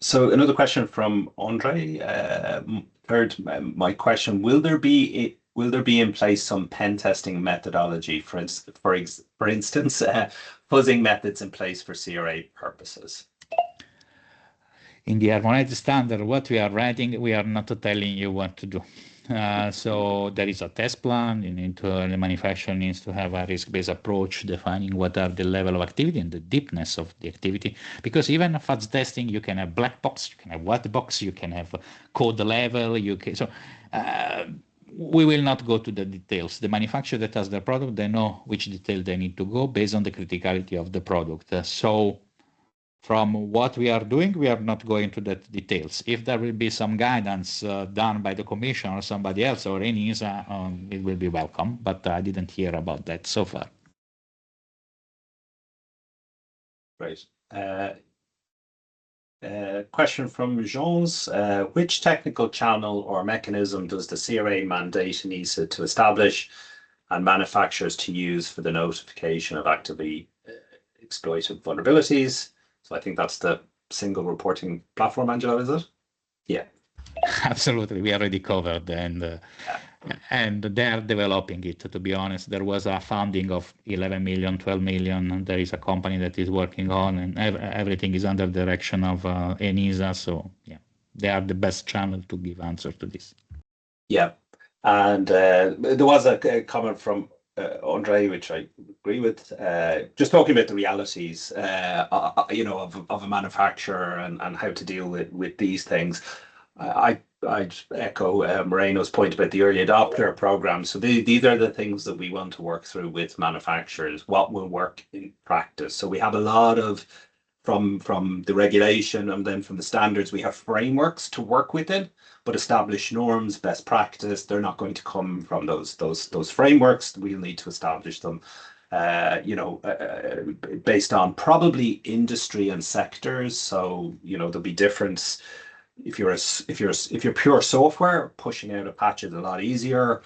So another question from Andre. Third, my question: Will there be in place some pen testing methodology, for instance, fuzzing methods in place for CRA purposes? In the harmonized standard, what we are writing, we are not telling you what to do. So there is a test plan. The manufacturer needs to have a risk-based approach, defining what are the level of activity and the deepness of the activity. Because even fuzz testing, you can have black box, you can have white box, you can have code level. We will not go to the details. The manufacturer that has the product, they know which detail they need to go based on the criticality of the product. So from what we are doing, we are not going to the details. If there will be some guidance done by the Commission or somebody else or ENISA, it will be welcome, but I didn't hear about that so far. Right. Question from Jean's. Which technical channel or mechanism does the CRA mandate ENISA to establish and manufacturers to use for the notification of actively exploited vulnerabilities? So I think that's the single reporting platform, Angelo, is it? Yeah. Absolutely. We already covered and they are developing it, to be honest. There was a funding of 11 million, 12 million. And there is a company that is working on and everything is under the direction of ENISA. So yeah, they are the best channel to give answer to this. Yeah. And there was a comment from Andre, which I agree with, just talking about the realities, of a manufacturer and how to deal with these things. I'd echo Moreno's point about the early adopter program. So these are the things that we want to work through with manufacturers, what will work in practice. So we have a lot of, from the regulation and then from the standards, we have frameworks to work within, but established norms, best practice, they're not going to come from those frameworks. We'll need to establish them, based on probably industry and sectors. So, there'll be difference. If you're pure software, pushing out a patch is a lot easier.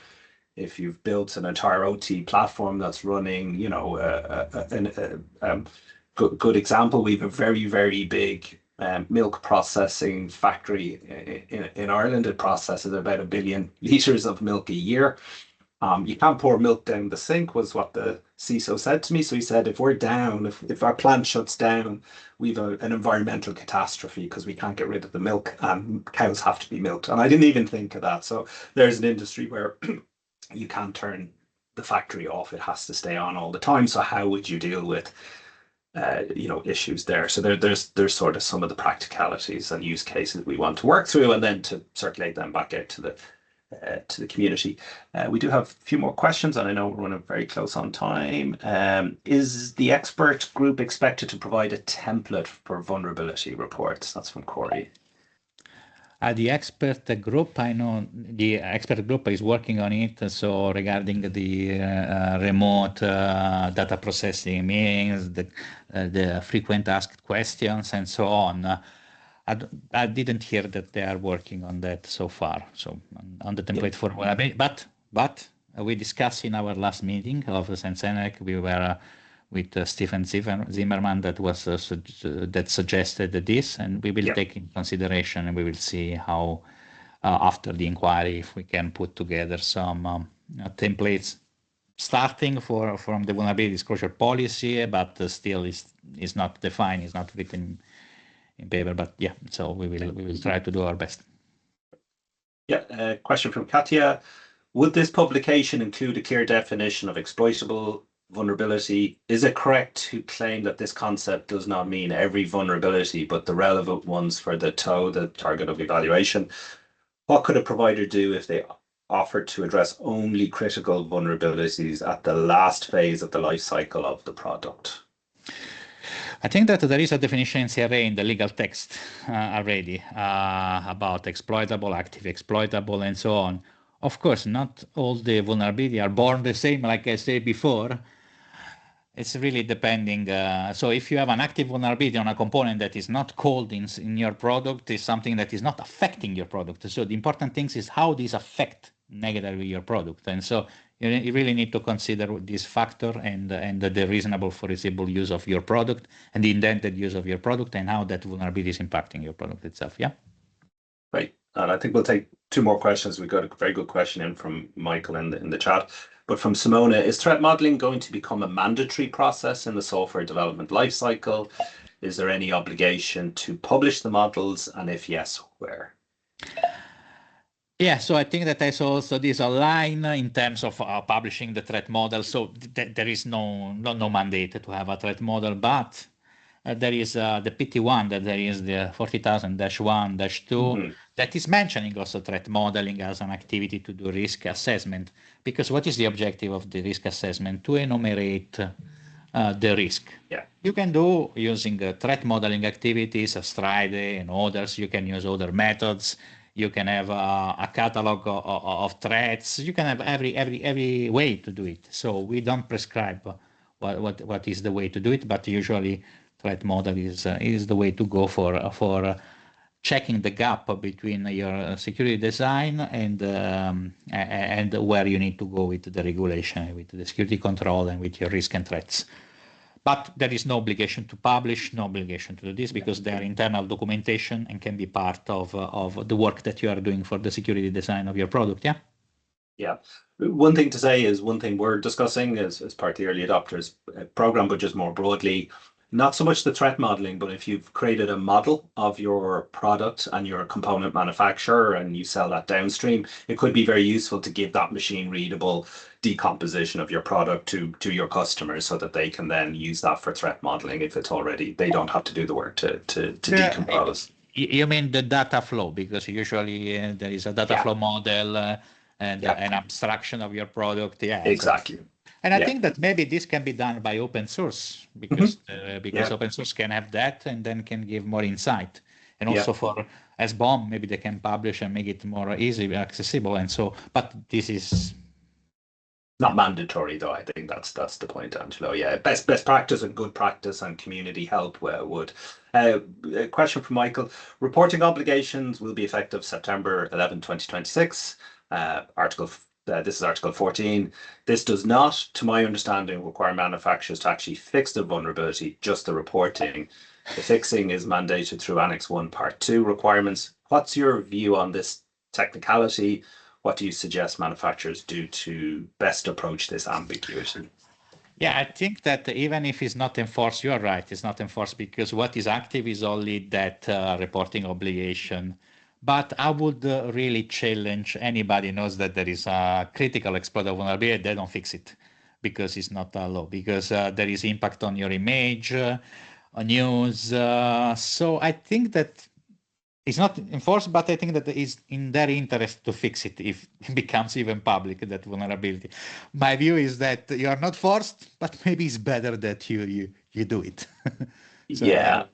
If you've built an entire OT platform that's running, good example, we have a very, very big milk processing factory in Ireland. It processes about 1 billion litres of milk a year. You can't pour milk down the sink, was what the CISO said to me. So he said, if we're down, if our plant shuts down, we've an environmental catastrophe because we can't get rid of the milk and cows have to be milked. And I didn't even think of that. So there's an industry where you can't turn the factory off. It has to stay on all the time. So how would you deal with issues there? So there's sort of some of the practicalities and use cases we want to work through and then to circulate them back out to the community. We do have a few more questions and I know we're running very close on time. Is the expert group expected to provide a template for vulnerability reports? That's from Corey. The expert group, I know the expert group is working on it. So regarding the remote data processing meetings, the frequent asked questions and so on, I didn't hear that they are working on that so far. So on the template for vulnerability, but we discussed in our last meeting of the Sensenec, we were with Stephen Zimmerman that suggested this, and we will take in consideration and we will see how after the inquiry if we can put together some templates starting from the vulnerability disclosure policy, but still is not defined, is not written in paper. But yeah, so we will try to do our best. Question from Katya. Would this publication include a clear definition of exploitable vulnerability. Is it correct to claim that this concept does not mean every vulnerability, but the relevant ones for the TOE, the target of evaluation? What could a provider do if they offered to address only critical vulnerabilities at the last phase of the life cycle of the product? I think that there is a definition in CRA in the legal text already about exploitable, active exploitable, and so on. Of course, not all the vulnerability are born the same, like I said before. It's really depending. So if you have an active vulnerability on a component that is not called in your product, is something that is not affecting your product. So the important thing is how these affect negatively your product. And so you really need to consider this factor and the reasonable foreseeable use of your product and the intended use of your product and how that vulnerability is impacting your product itself. Yeah. Right. And I think we'll take two more questions. We got a very good question in from Michael in the chat. But from Simona, is threat modeling going to become a mandatory process in the software development lifecycle? Is there any obligation to publish the models? And if yes, where? Yeah, so I think that there's also this line in terms of publishing the threat model. So there is no mandate to have a threat model, but there is the PT1, that there is the 40,000-1-2 that is mentioning also threat modeling as an activity to do risk assessment. Because what is the objective of the risk assessment? To enumerate the risk. Yeah. You can do using threat modeling activities, Stride and others. You can use other methods. You can have a catalog of threats. You can have every way to do it. So we don't prescribe what is the way to do it, but usually threat model is the way to go for checking the gap between your security design and where you need to go with the regulation, with the security control, and with your risk and threats. But there is no obligation to publish, no obligation to do this, because they are internal documentation and can be part of the work that you are doing for the security design of your product. Yeah. Yeah. One thing to say is one thing we're discussing as part of the early adopters program, but just more broadly, not so much the threat modeling, but if you've created a model of your product and you're a component manufacturer and you sell that downstream, it could be very useful to give that machine readable decomposition of your product to your customers so that they can then use that for threat modeling if it's already, they don't have to do the work to decompose. You mean the data flow, because usually there is a data flow model and an abstraction of your product. Yeah, exactly. So, and I think that maybe this can be done by open source because open source can have that and then can give more insight. And also for SBOM, maybe they can publish and make it more easily accessible. And so, but this is not mandatory, though. I think that's the point, Angelo. Yeah, best practice and good practice and community help would. A question from Michael: reporting obligations will be effective September 11, 2026. This is Article 14. This does not, to my understanding, require manufacturers to actually fix the vulnerability, just the reporting. The fixing is mandated through Annex 1, Part 2 requirements. What's your view on this technicality? What do you suggest manufacturers do to best approach this ambiguity? Yeah, I think that even if it's not enforced, you are right, it's not enforced because what is active is only that reporting obligation. But I would really challenge anybody knows that there is a critical exploitable vulnerability, they don't fix it because it's not a law, because there is impact on your image, on news. So I think that it's not enforced, but I think that it's in their interest to fix it if it becomes even public, that vulnerability. My view is that you are not forced, but maybe it's better that you do it. So, yeah.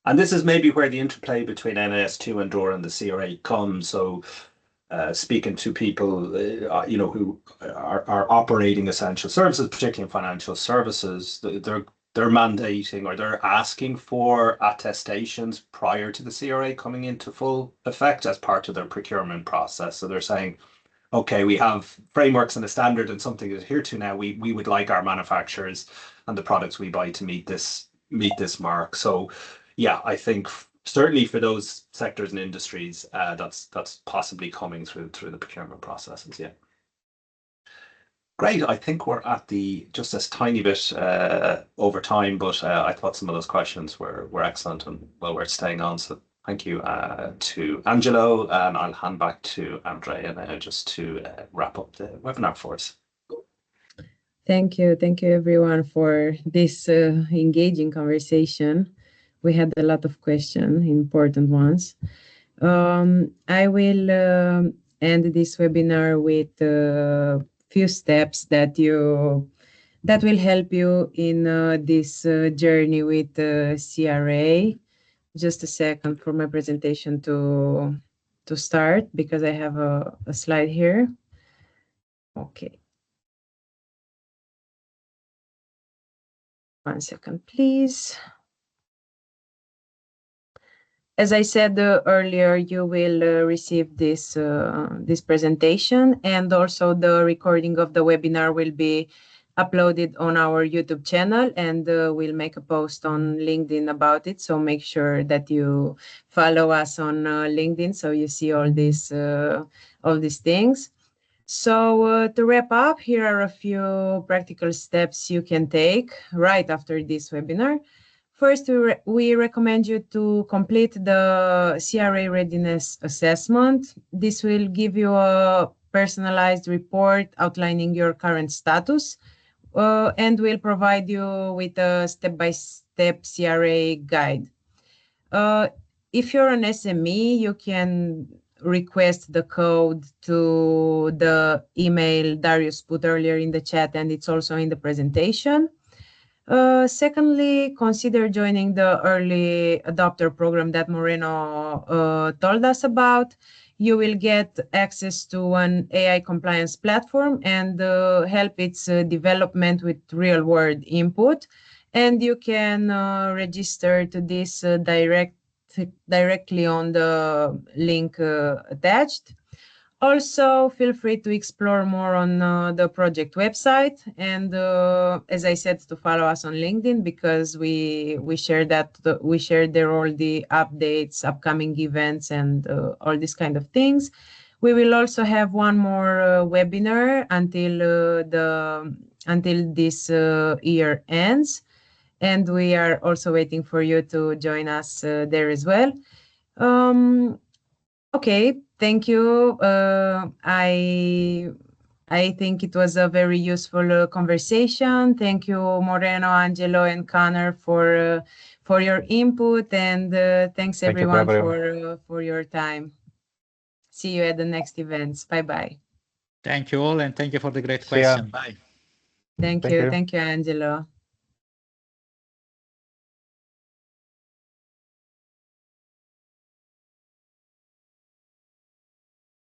And this is maybe where the interplay between NIS2 and DORA and the CRA comes. So speaking to people, who are operating essential services, particularly in financial services, they're mandating or they're asking for attestations prior to the CRA coming into full effect as part of their procurement process. So they're saying, okay, we have frameworks and a standard and something to adhere to now. We would like our manufacturers and the products we buy to meet this mark. So yeah, I think certainly for those sectors and industries, that's possibly coming through the procurement processes. Yeah. Great. I think we're at just a tiny bit over time, but I thought some of those questions were excellent and well worth staying on. So thank you to Angelo, and I'll hand back to Andrea now just to wrap up the webinar for us. Thank you everyone for this engaging conversation. We had a lot of questions, important ones. I will end this webinar with a few steps that will help you in this journey with CRA. Just a second for my presentation to start, because I have a slide here. Okay. One second, please. As I said earlier, you will receive this presentation, and also the recording of the webinar will be uploaded on our YouTube channel, and we'll make a post on LinkedIn about it. So make sure that you follow us on LinkedIn so you see all these things. So to wrap up, here are a few practical steps you can take right after this webinar. First, we recommend you to complete the CRA readiness assessment. This will give you a personalized report outlining your current status, and will provide you with a step-by-step CRA guide. If you're an SME, you can request the code to the email Darius put earlier in the chat, and it's also in the presentation. Secondly, consider joining the early adopter program that Moreno told us about. You will get access to an AI compliance platform and help its development with real-world input. And you can register to this directly on the link attached. Also, feel free to explore more on the project website, and as I said, to follow us on LinkedIn, because we share there all the updates, upcoming events, and all these kind of things. We will also have one more webinar until this year ends, and we are also waiting for you to join us there as well. Okay, thank you. I think it was a very useful conversation. Thank you, Moreno, Angelo, and Connor for your input, and thanks everyone for your time. See you at the next events. Bye bye. Thank you all, and thank you for the great question. Bye. Thank you, Angelo.